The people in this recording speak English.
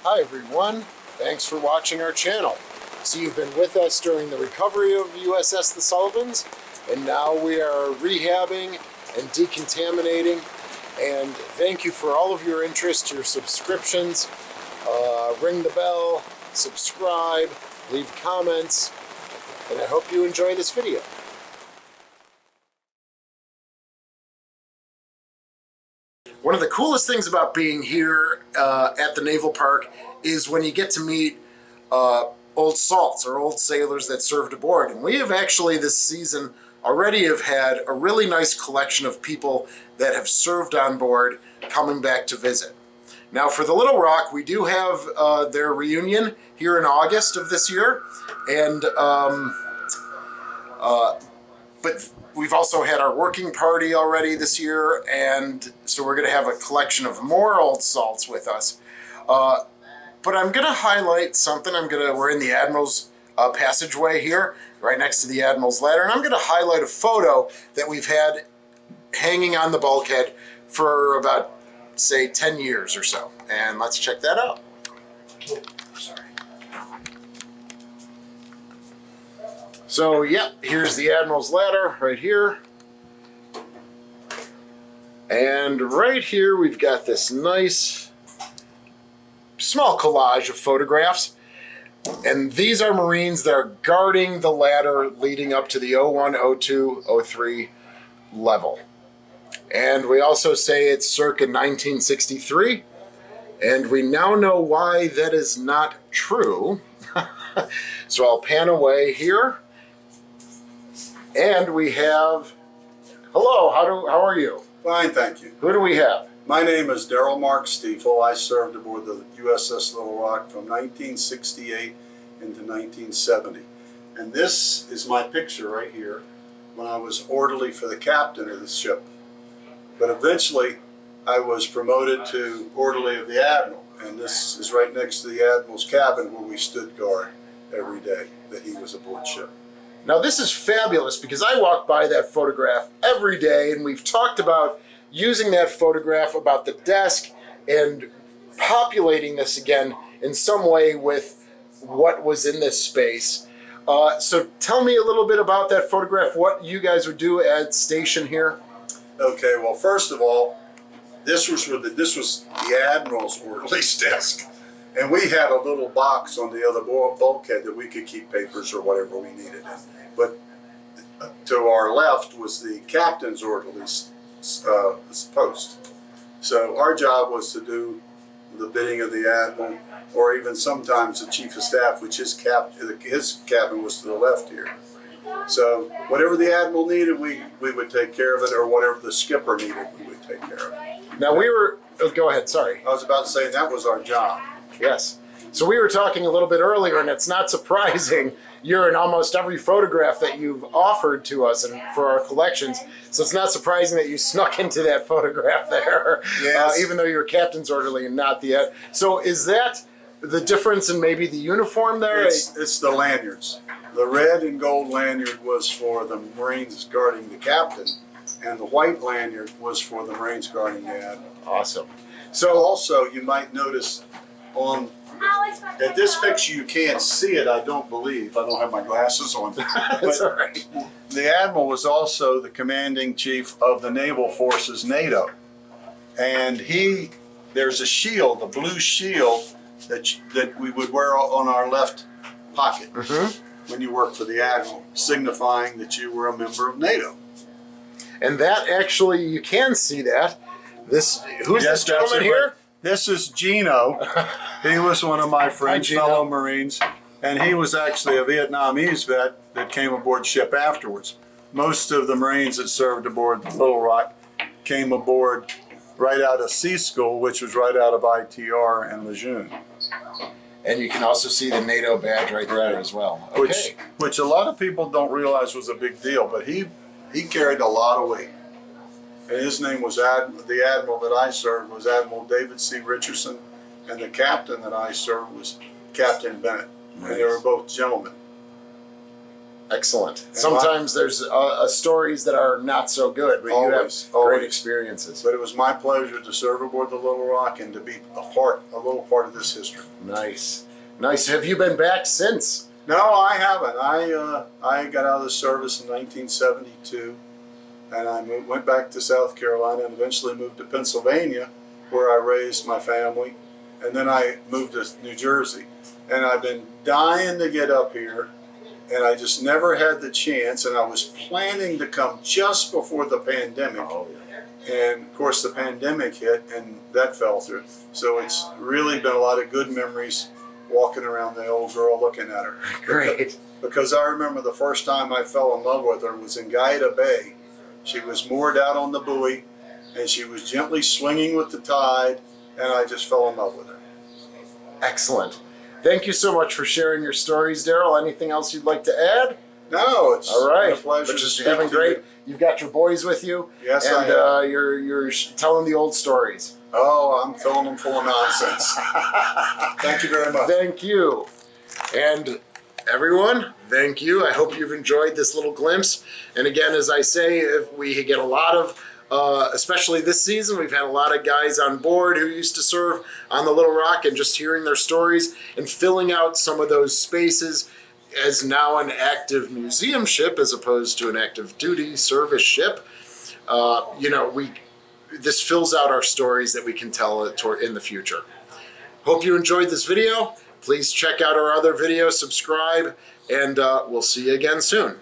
Hi everyone, thanks for watching our channel. So you've been with us during the recovery of USS the Sullivans, and now we are rehabbing and decontaminating, and thank you for all of your interest, your subscriptions. Ring the bell, subscribe, leave comments, and I hope you enjoy this video. One of the coolest things about being here at the Naval Park is when you get to meet old salts or old sailors that served aboard. And we have actually this season already have had a really nice collection of people that have served on board coming back to visit. Now for the Little Rock, we do have their reunion here in August of this year. And but we've also had our working party already this year, and so we're going to have a collection of more old salts with us. But I'm going to highlight something. We're in the Admiral's passageway here, right next to the Admiral's ladder, and I'm going to highlight a photo that we've had hanging on the bulkhead for about, say, 10 years or so. And let's check that out. Oh, sorry. So, yep, here's the Admiral's ladder right here. And right here we've got this nice small collage of photographs. And these are Marines that are guarding the ladder leading up to the 01, 02, 03 level. And we also say it's circa 1963. And we now know why that is not true. So I'll pan away here. And we have, hello, how are you? Fine, thank you. Who do we have? My name is Darrell Stiefel. I served aboard the USS Little Rock from 1968 into 1970. And this is my picture right here when I was orderly for the captain of the ship. But eventually I was promoted to orderly of the Admiral. And this is right next to the Admiral's cabin where we stood guard every day that he was aboard ship. Now this is fabulous because I walk by that photograph every day, and we've talked about using that photograph about the desk and populating this again in some way with what was in this space. So tell me a little bit about that photograph, what you guys would do at station here. Okay, well first of all, this was the Admiral's orderly's desk. And we had a little box on the other bulkhead that we could keep papers or whatever we needed in. But to our left was the captain's orderly's post. So our job was to do the bidding of the Admiral, or even sometimes the Chief of Staff, which his cabin was to the left here. So whatever the Admiral needed, we would take care of it, or whatever the skipper needed, we would take care of it. Now go ahead, sorry. I was about to say that was our job. Yes. So we were talking a little bit earlier, and it's not surprising you're in almost every photograph that you've offered to us and for our collections. So it's not surprising that you snuck into that photograph there, yes. Even though you're captain's orderly and not the. So is that the difference in maybe the uniform there? It's the lanyards. The red and gold lanyard was for the Marines guarding the captain, and the white lanyard was for the Marines guarding the Admiral. Awesome. So also you might notice at this picture, you can't see it, I don't believe. I don't have my glasses on. That's all right. The Admiral was also the commanding chief of the Naval Forces, NATO. And there's a shield, a blue shield, that we would wear on our left pocket when you worked for the Admiral, signifying that you were a member of NATO. And that actually, you can see that. Who's this gentleman here? This is Gino. He was one of my friends, fellow Marines, and he was actually a Vietnamese vet that came aboard ship afterwards. Most of the Marines that served aboard the Little Rock came aboard right out of C School, which was right out of ITR and Lejeune. And you can also see the NATO badge right there as well. Okay. Which a lot of people don't realize was a big deal, but he carried a lot of weight. And his name was the Admiral that I served was Admiral David C. Richardson, and the captain that I served was Captain Bennett. Nice. And they were both gentlemen. Excellent. Sometimes there's stories that are not so good, but you have great experiences. But it was my pleasure to serve aboard the Little Rock and to be a little part of this history. Nice. Nice. Have you been back since? No, I haven't. I got out of the service in 1972, and I went back to South Carolina and eventually moved to Pennsylvania, where I raised my family, and then I moved to New Jersey. And I've been dying to get up here, and I just never had the chance, and I was planning to come just before the pandemic. Oh, yeah. And of course the pandemic hit and that fell through. So it's really been a lot of good memories walking around the old girl looking at her. Great. Because I remember the first time I fell in love with her was in Gaeta Bay. She was moored out on the buoy and she was gently swinging with the tide, and I just fell in love with her. Excellent. Thank you so much for sharing your stories, Darrell. Anything else you'd like to add? No, it's all right. been a pleasure. Just having great. You've got your boys with you. Yes, and, I have. You're telling the old stories. Oh, I'm filling them full of nonsense. Thank you very much. Thank you. And everyone, thank you. I hope you've enjoyed this little glimpse. And again, as I say, if we get a lot of, especially this season, we've had a lot of guys on board who used to serve on the Little Rock, and just hearing their stories and filling out some of those spaces as now an active museum ship as opposed to an active duty service ship. This fills out our stories that we can tell in the future. Hope you enjoyed this video. Please check out our other videos, subscribe, and we'll see you again soon.